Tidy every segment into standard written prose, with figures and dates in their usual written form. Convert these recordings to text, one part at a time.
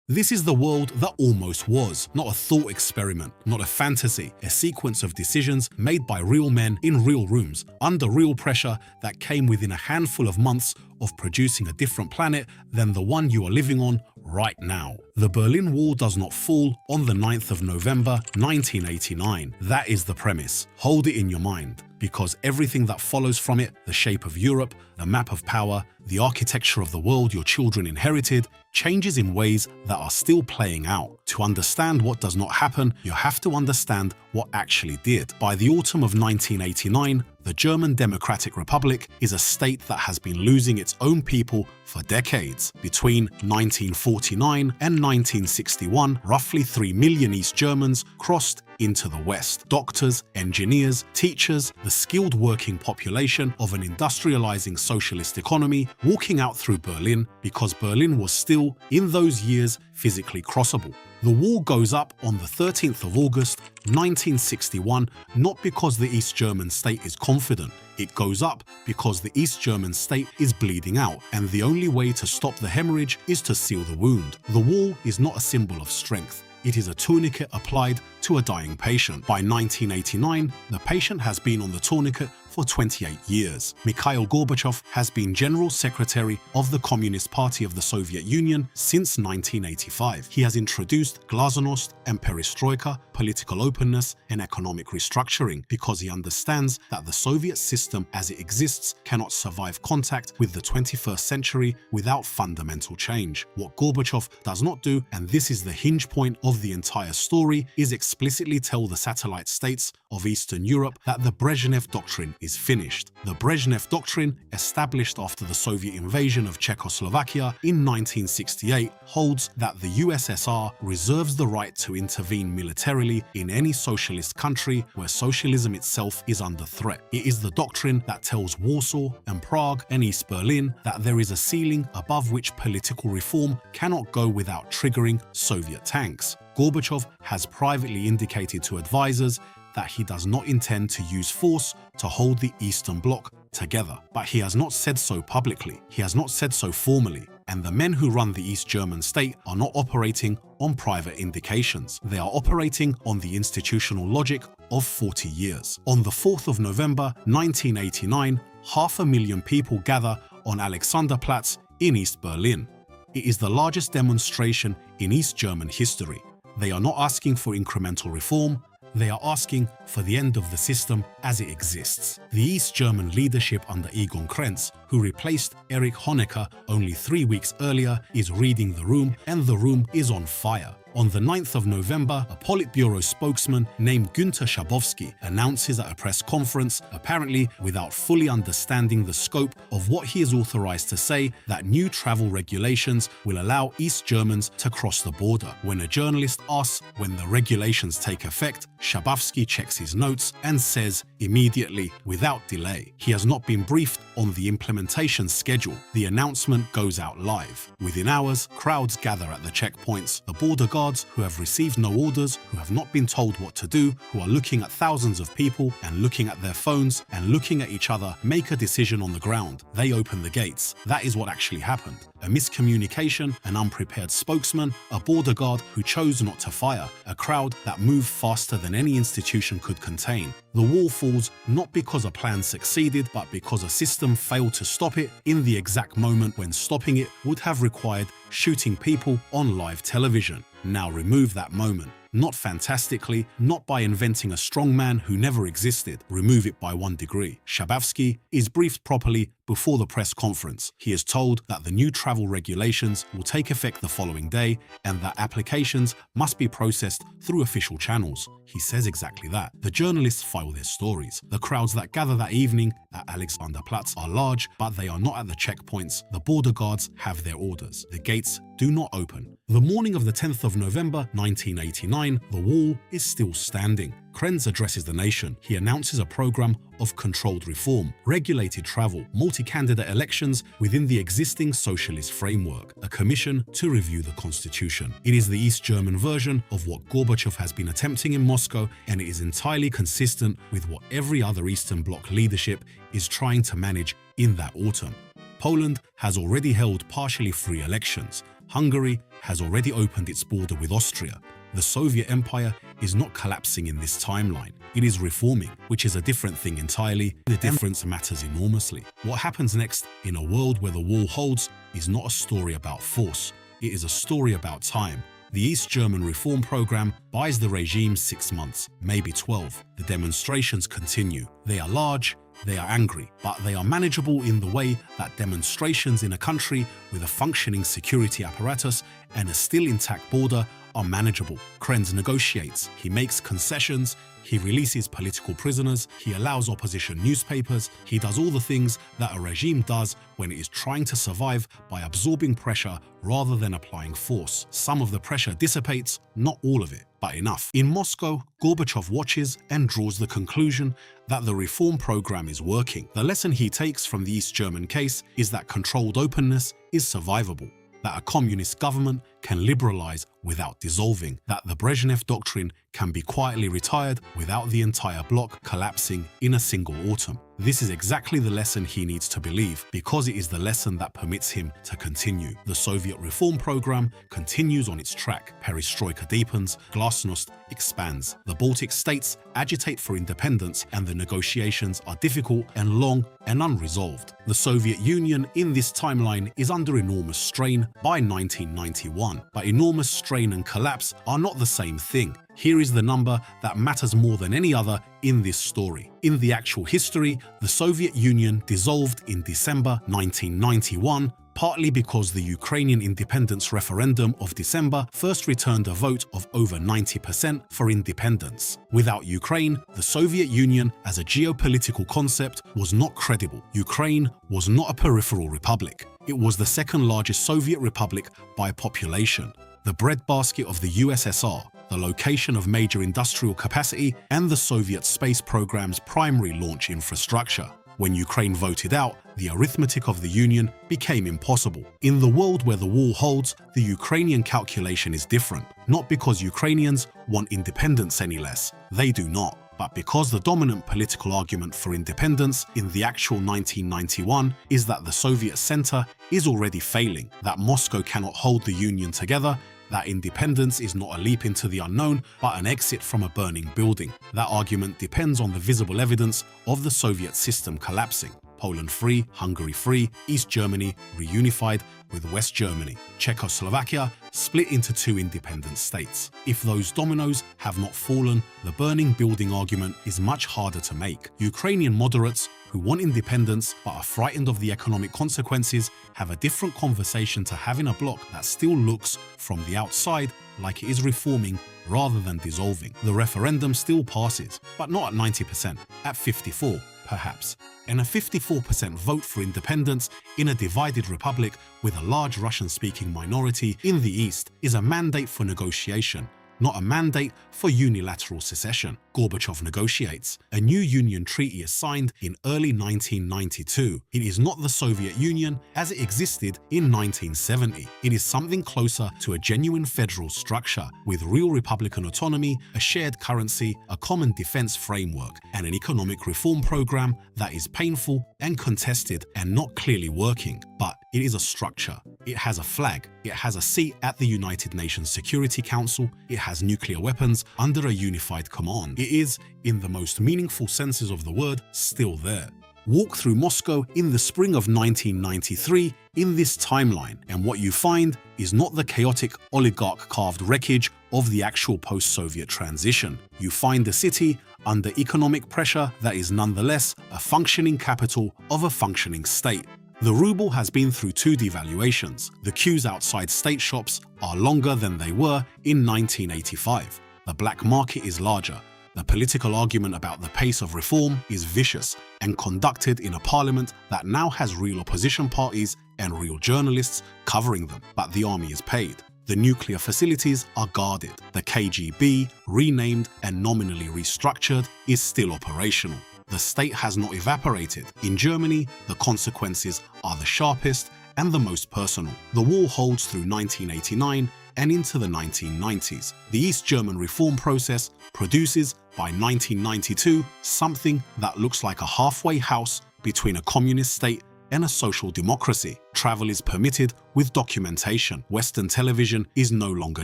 This is the world that almost was, not a thought experiment, not a fantasy, a sequence of decisions made by real men in real rooms, under real pressure that came within a handful of months of producing a different planet than the one you are living on right now. The Berlin Wall does not fall on the 9th of November 1989. That is the premise. Hold it in your mind, because everything that follows from it, the shape of Europe, the map of power, the architecture of the world your children inherited, changes in ways that are still playing out. To understand what does not happen, you have to understand what actually did. By the autumn of 1989, the German Democratic Republic is a state that has been losing its own people for decades. Between 1949 and 1961, roughly 3 million East Germans crossed into the West. Doctors, engineers, teachers, the skilled working population of an industrializing socialist economy walking out through Berlin because Berlin was still, in those years, physically crossable. The wall goes up on the 13th of August 1961, not because the East German state is confident. It goes up because the East German state is bleeding out, and the only way to stop the hemorrhage is to seal the wound. The wall is not a symbol of strength. It is a tourniquet applied to a dying patient. By 1989, the patient has been on the tourniquet for 28 years. Mikhail Gorbachev has been General Secretary of the Communist Party of the Soviet Union since 1985. He has introduced glasnost and perestroika, political openness and economic restructuring, because he understands that the Soviet system as it exists cannot survive contact with the 21st century without fundamental change. What Gorbachev does not do, and this is the hinge point of the entire story, is explicitly tell the satellite states of Eastern Europe that the Brezhnev Doctrine is finished. The Brezhnev Doctrine, established after the Soviet invasion of Czechoslovakia in 1968, holds that the USSR reserves the right to intervene militarily in any socialist country where socialism itself is under threat. It is the doctrine that tells Warsaw and Prague and East Berlin that there is a ceiling above which political reform cannot go without triggering Soviet tanks. Gorbachev has privately indicated to advisors that he does not intend to use force to hold the Eastern Bloc together. But he has not said so publicly. He has not said so formally. And the men who run the East German state are not operating on private indications. They are operating on the institutional logic of 40 years. On the 4th of November 1989, 500,000 people gather on Alexanderplatz in East Berlin. It is the largest demonstration in East German history. They are not asking for incremental reform. They are asking for the end of the system as it exists. The East German leadership under Egon Krenz, who replaced Erich Honecker only 3 weeks earlier, is reading the room, and the room is on fire. On the 9th of November, a Politburo spokesman named Günter Schabowski announces at a press conference, apparently without fully understanding the scope of what he is authorized to say, that new travel regulations will allow East Germans to cross the border. When a journalist asks when the regulations take effect, Schabowski checks his notes and says immediately, without delay. He has not been briefed on the implementation schedule. The announcement goes out live. Within hours, crowds gather at the checkpoints. The border guards, who have received no orders, who have not been told what to do, who are looking at thousands of people and looking at their phones and looking at each other, make a decision on the ground. They open the gates. That is what actually happened. A miscommunication, an unprepared spokesman, a border guard who chose not to fire, a crowd that moved faster than any institution could contain. The wall falls not because a plan succeeded, but because a system failed to stop it in the exact moment when stopping it would have required shooting people on live television. Now remove that moment. Not fantastically, not by inventing a strongman who never existed. Remove it by 1 degree. Schabowski is briefed properly before the press conference. He is told that the new travel regulations will take effect the following day and that applications must be processed through official channels. He says exactly that. The journalists file their stories. The crowds that gather that evening at Alexanderplatz are large, but they are not at the checkpoints. The border guards have their orders. The gates do not open. The morning of the 10th of November 1989, the wall is still standing. Krenz addresses the nation. He announces a program of controlled reform, regulated travel, multi-candidate elections within the existing socialist framework, a commission to review the constitution. It is the East German version of what Gorbachev has been attempting in Moscow, and it is entirely consistent with what every other Eastern Bloc leadership is trying to manage in that autumn. Poland has already held partially free elections. Hungary has already opened its border with Austria. The Soviet Empire is not collapsing in this timeline. It is reforming, which is a different thing entirely. The difference matters enormously. What happens next in a world where the wall holds is not a story about force. It is a story about time. The East German reform program buys the regime 6 months, maybe 12. The demonstrations continue. They are large, they are angry, but they are manageable in the way that demonstrations in a country with a functioning security apparatus and a still intact border are manageable. Krenz negotiates, he makes concessions, he releases political prisoners, he allows opposition newspapers, he does all the things that a regime does when it is trying to survive by absorbing pressure rather than applying force. Some of the pressure dissipates, not all of it, but enough. In Moscow, Gorbachev watches and draws the conclusion that the reform program is working. The lesson he takes from the East German case is that controlled openness is survivable, that a communist government can liberalize without dissolving, that the Brezhnev doctrine can be quietly retired without the entire bloc collapsing in a single autumn. This is exactly the lesson he needs to believe, because it is the lesson that permits him to continue. The Soviet reform program continues on its track. Perestroika deepens, glasnost expands. The Baltic states agitate for independence, and the negotiations are difficult and long and unresolved. The Soviet Union in this timeline is under enormous strain by 1991, but enormous strain and collapse are not the same thing. Here is the number that matters more than any other in this story. In the actual history, the Soviet Union dissolved in December 1991, partly because the Ukrainian independence referendum of December first returned a vote of over 90% for independence. Without Ukraine, the Soviet Union as a geopolitical concept was not credible. Ukraine was not a peripheral republic. It was the second largest Soviet republic by population, the breadbasket of the USSR, the location of major industrial capacity, and the Soviet space program's primary launch infrastructure. When Ukraine voted out, the arithmetic of the Union became impossible. In the world where the wall holds, the Ukrainian calculation is different, not because Ukrainians want independence any less, they do not, but because the dominant political argument for independence in the actual 1991 is that the Soviet center is already failing, that Moscow cannot hold the Union together, that independence is not a leap into the unknown, but an exit from a burning building. That argument depends on the visible evidence of the Soviet system collapsing. Poland free, Hungary free, East Germany reunified with West Germany, Czechoslovakia split into 2 independent states. If those dominoes have not fallen, the burning building argument is much harder to make. Ukrainian moderates who want independence but are frightened of the economic consequences have a different conversation to have in a bloc that still looks, from the outside, like it is reforming rather than dissolving. The referendum still passes, but not at 90%, at 54%, perhaps. And a 54% vote for independence in a divided republic with a large Russian-speaking minority in the East is a mandate for negotiation, not a mandate for unilateral secession. Gorbachev negotiates. A new union treaty is signed in early 1992. It is not the Soviet Union as it existed in 1970. It is something closer to a genuine federal structure with real republican autonomy, a shared currency, a common defense framework, and an economic reform program that is painful and contested and not clearly working. But it is a structure. It has a flag. It has a seat at the United Nations Security Council. It has nuclear weapons under a unified command. It is, in the most meaningful senses of the word, still there. Walk through Moscow in the spring of 1993 in this timeline, and what you find is not the chaotic oligarch-carved wreckage of the actual post-Soviet transition. You find a city under economic pressure that is nonetheless a functioning capital of a functioning state. The ruble has been through 2 devaluations. The queues outside state shops are longer than they were in 1985. The black market is larger. The political argument about the pace of reform is vicious and conducted in a parliament that now has real opposition parties and real journalists covering them, but the army is paid. The nuclear facilities are guarded. The KGB, renamed and nominally restructured, is still operational. The state has not evaporated. In Germany, the consequences are the sharpest and the most personal. The wall holds through 1989 and into the 1990s. The East German reform process produces, by 1992, something that looks like a halfway house between a communist state and a social democracy. Travel is permitted with documentation. Western television is no longer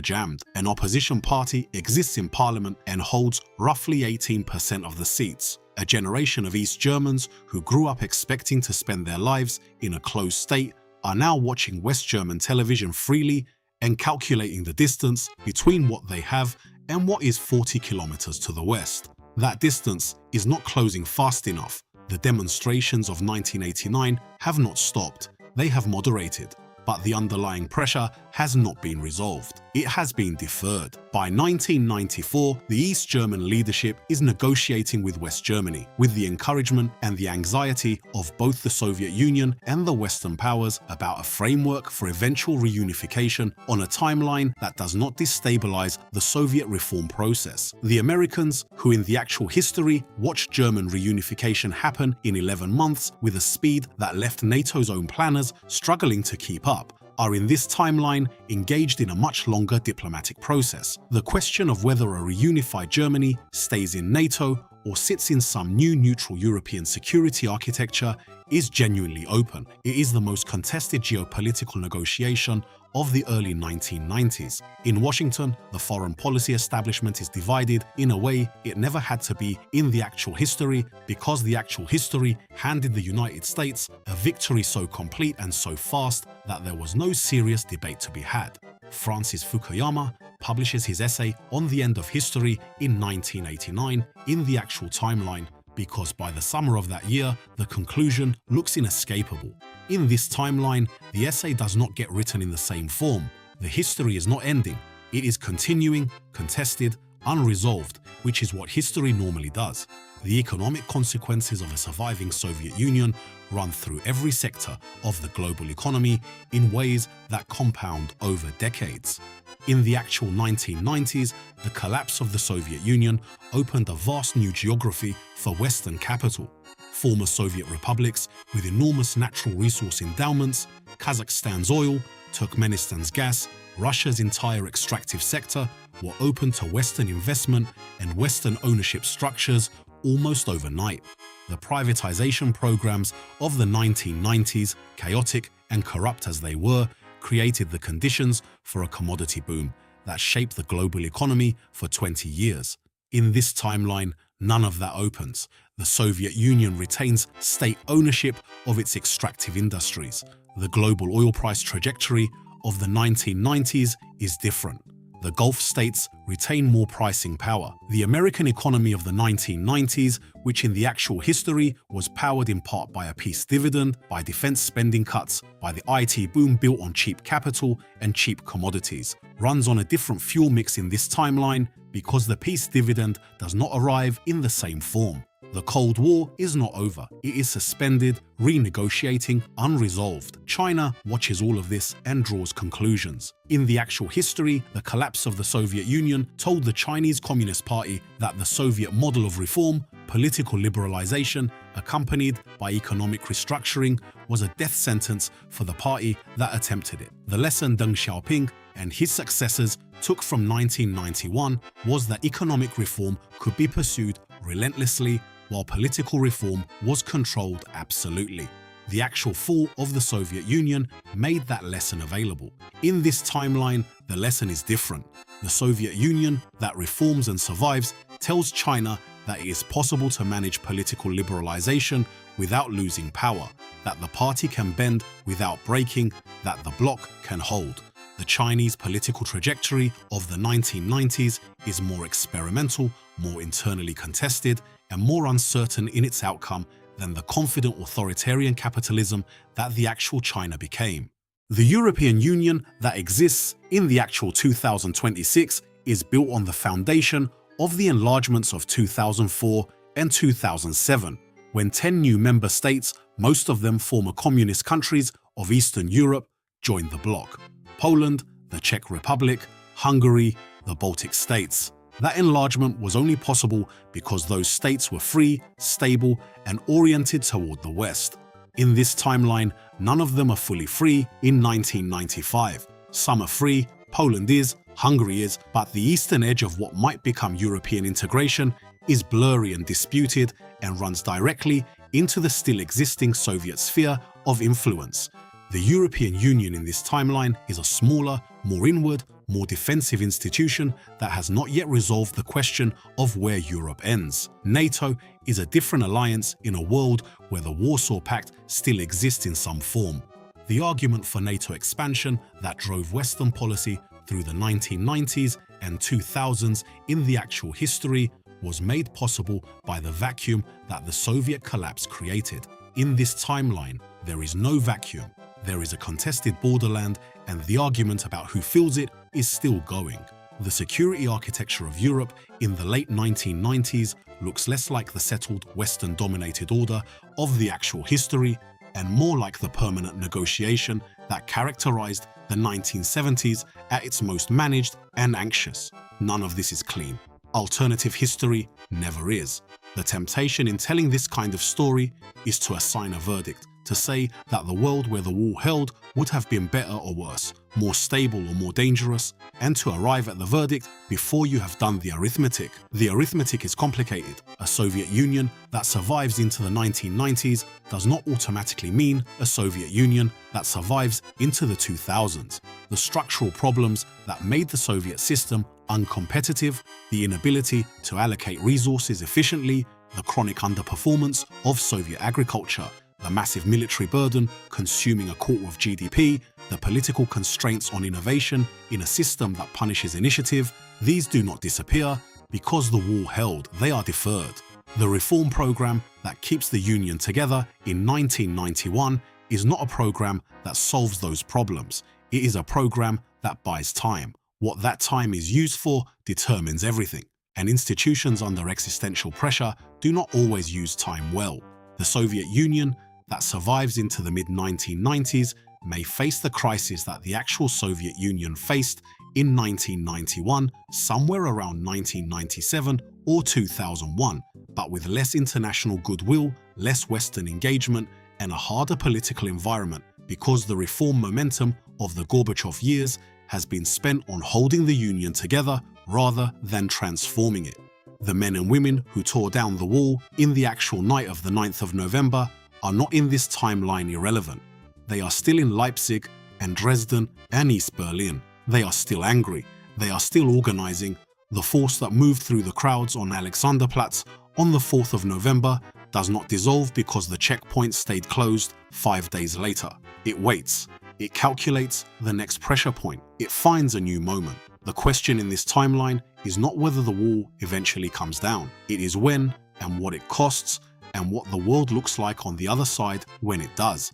jammed. An opposition party exists in parliament and holds roughly 18% of the seats. A generation of East Germans who grew up expecting to spend their lives in a closed state are now watching West German television freely and calculating the distance between what they have and what is 40 kilometers to the west. That distance is not closing fast enough. The demonstrations of 1989 have not stopped. They have moderated, but the underlying pressure has not been resolved. It has been deferred. By 1994, the East German leadership is negotiating with West Germany, with the encouragement and the anxiety of both the Soviet Union and the Western powers about a framework for eventual reunification on a timeline that does not destabilize the Soviet reform process. The Americans, who in the actual history watched German reunification happen in 11 months with a speed that left NATO's own planners struggling to keep up, are in this timeline engaged in a much longer diplomatic process. The question of whether a reunified Germany stays in NATO or sits in some new neutral European security architecture is genuinely open. It is the most contested geopolitical negotiation of the early 1990s. In Washington, the foreign policy establishment is divided in a way it never had to be in the actual history, because the actual history handed the United States a victory so complete and so fast that there was no serious debate to be had. Francis Fukuyama publishes his essay on the end of history in 1989 in the actual timeline, because by the summer of that year, the conclusion looks inescapable. In this timeline, the essay does not get written in the same form. The history is not ending. It is continuing, contested, unresolved, which is what history normally does. The economic consequences of a surviving Soviet Union run through every sector of the global economy in ways that compound over decades. In the actual 1990s, the collapse of the Soviet Union opened a vast new geography for Western capital. Former Soviet republics with enormous natural resource endowments, Kazakhstan's oil, Turkmenistan's gas, Russia's entire extractive sector were open to Western investment and Western ownership structures almost overnight. The privatization programs of the 1990s, chaotic and corrupt as they were, created the conditions for a commodity boom that shaped the global economy for 20 years. In this timeline, none of that opens. The Soviet Union retains state ownership of its extractive industries. The global oil price trajectory of the 1990s is different. The Gulf states retain more pricing power. The American economy of the 1990s, which in the actual history was powered in part by a peace dividend, by defense spending cuts, by the IT boom built on cheap capital and cheap commodities, runs on a different fuel mix in this timeline because the peace dividend does not arrive in the same form. The Cold War is not over. It is suspended, renegotiating, unresolved. China watches all of this and draws conclusions. In the actual history, the collapse of the Soviet Union told the Chinese Communist Party that the Soviet model of reform, political liberalization, accompanied by economic restructuring, was a death sentence for the party that attempted it. The lesson Deng Xiaoping and his successors took from 1991 was that economic reform could be pursued relentlessly, while political reform was controlled absolutely. The actual fall of the Soviet Union made that lesson available. In this timeline, the lesson is different. The Soviet Union that reforms and survives tells China that it is possible to manage political liberalization without losing power, that the party can bend without breaking, that the bloc can hold. The Chinese political trajectory of the 1990s is more experimental, more internally contested, and more uncertain in its outcome than the confident authoritarian capitalism that the actual China became. The European Union that exists in the actual 2026 is built on the foundation of the enlargements of 2004 and 2007, when 10 new member states, most of them former communist countries of Eastern Europe, joined the bloc. Poland, the Czech Republic, Hungary, the Baltic states. That enlargement was only possible because those states were free, stable, and oriented toward the West. In this timeline, none of them are fully free in 1995. Some are free, Poland is, Hungary is, but the eastern edge of what might become European integration is blurry and disputed and runs directly into the still existing Soviet sphere of influence. The European Union in this timeline is a smaller, more inward, more defensive institution that has not yet resolved the question of where Europe ends. NATO is a different alliance in a world where the Warsaw Pact still exists in some form. The argument for NATO expansion that drove Western policy through the 1990s and 2000s in the actual history was made possible by the vacuum that the Soviet collapse created. In this timeline, there is no vacuum. There is a contested borderland, and the argument about who fills it is still going. The security architecture of Europe in the late 1990s looks less like the settled Western-dominated order of the actual history and more like the permanent negotiation that characterized the 1970s at its most managed and anxious. None of this is clean. Alternative history never is. The temptation in telling this kind of story is to assign a verdict, to say that the world where the wall held would have been better or worse, more stable or more dangerous, and to arrive at the verdict before you have done the arithmetic. The arithmetic is complicated. A Soviet Union that survives into the 1990s does not automatically mean a Soviet Union that survives into the 2000s. The structural problems that made the Soviet system uncompetitive, the inability to allocate resources efficiently, the chronic underperformance of Soviet agriculture, the massive military burden consuming a quarter of GDP, the political constraints on innovation in a system that punishes initiative, these do not disappear because the wall held, they are deferred. The reform program that keeps the Union together in 1991 is not a program that solves those problems. It is a program that buys time. What that time is used for determines everything, and institutions under existential pressure do not always use time well. The Soviet Union that survives into the mid-1990s may face the crisis that the actual Soviet Union faced in 1991, somewhere around 1997 or 2001, but with less international goodwill, less Western engagement, and a harder political environment because the reform momentum of the Gorbachev years has been spent on holding the Union together rather than transforming it. The men and women who tore down the wall in the actual night of the 9th of November are not in this timeline irrelevant. They are still in Leipzig and Dresden and East Berlin. They are still angry. They are still organizing. The force that moved through the crowds on Alexanderplatz on the 4th of November does not dissolve because the checkpoint stayed closed 5 days later. It waits. It calculates the next pressure point. It finds a new moment. The question in this timeline is not whether the wall eventually comes down. It is when and what it costs and what the world looks like on the other side when it does.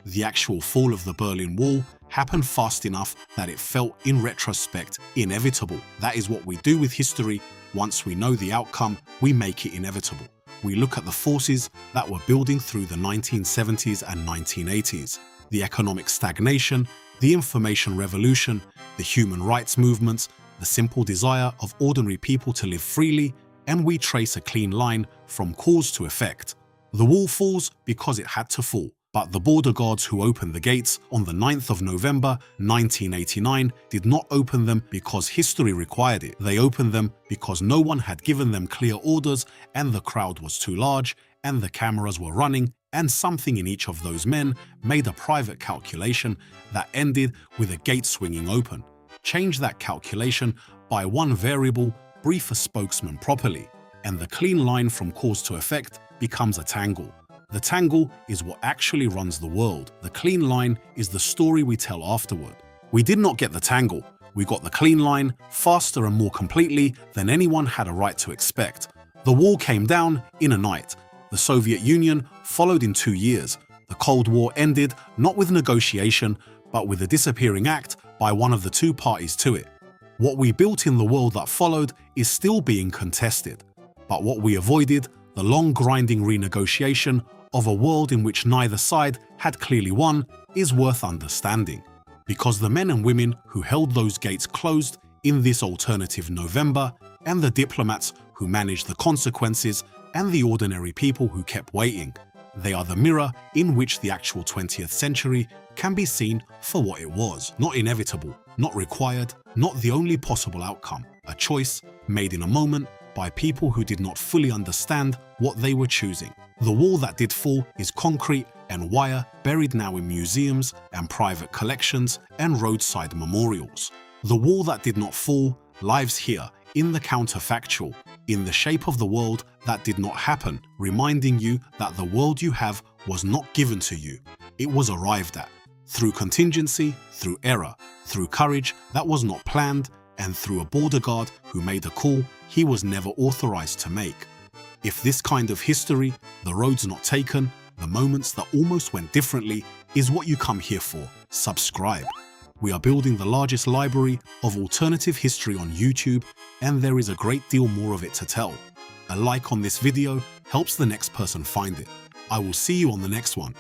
The actual fall of the Berlin Wall happened fast enough that it felt, in retrospect, inevitable. That is what we do with history. Once we know the outcome, we make it inevitable. We look at the forces that were building through the 1970s and 1980s. The economic stagnation, the information revolution, the human rights movements, the simple desire of ordinary people to live freely, and we trace a clean line from cause to effect. The wall falls because it had to fall, but the border guards who opened the gates on the 9th of November 1989 did not open them because history required it. They opened them because no one had given them clear orders and the crowd was too large and the cameras were running, and something in each of those men made a private calculation that ended with a gate swinging open. Change that calculation by one variable, brief a spokesman properly, and the clean line from cause to effect becomes a tangle. The tangle is what actually runs the world. The clean line is the story we tell afterward. We did not get the tangle. We got the clean line faster and more completely than anyone had a right to expect. The wall came down in a night. The Soviet Union followed in 2 years. The Cold War ended not with negotiation, but with a disappearing act by one of the two parties to it. What we built in the world that followed is still being contested. But what we avoided, the long grinding renegotiation of a world in which neither side had clearly won, is worth understanding. Because the men and women who held those gates closed in this alternative November, and the diplomats who managed the consequences, and the ordinary people who kept waiting, they are the mirror in which the actual 20th century can be seen for what it was. Not inevitable, not required, not the only possible outcome. A choice made in a moment by people who did not fully understand what they were choosing. The wall that did fall is concrete and wire, buried now in museums and private collections and roadside memorials. The wall that did not fall lives here, in the counterfactual, in the shape of the world that did not happen, reminding you that the world you have was not given to you. It was arrived at, through contingency, through error, through courage that was not planned, and through a border guard who made a call he was never authorized to make. If this kind of history, the roads not taken, the moments that almost went differently, is what you come here for, subscribe. We are building the largest library of alternative history on YouTube, and there is a great deal more of it to tell. A like on this video helps the next person find it. I will see you on the next one.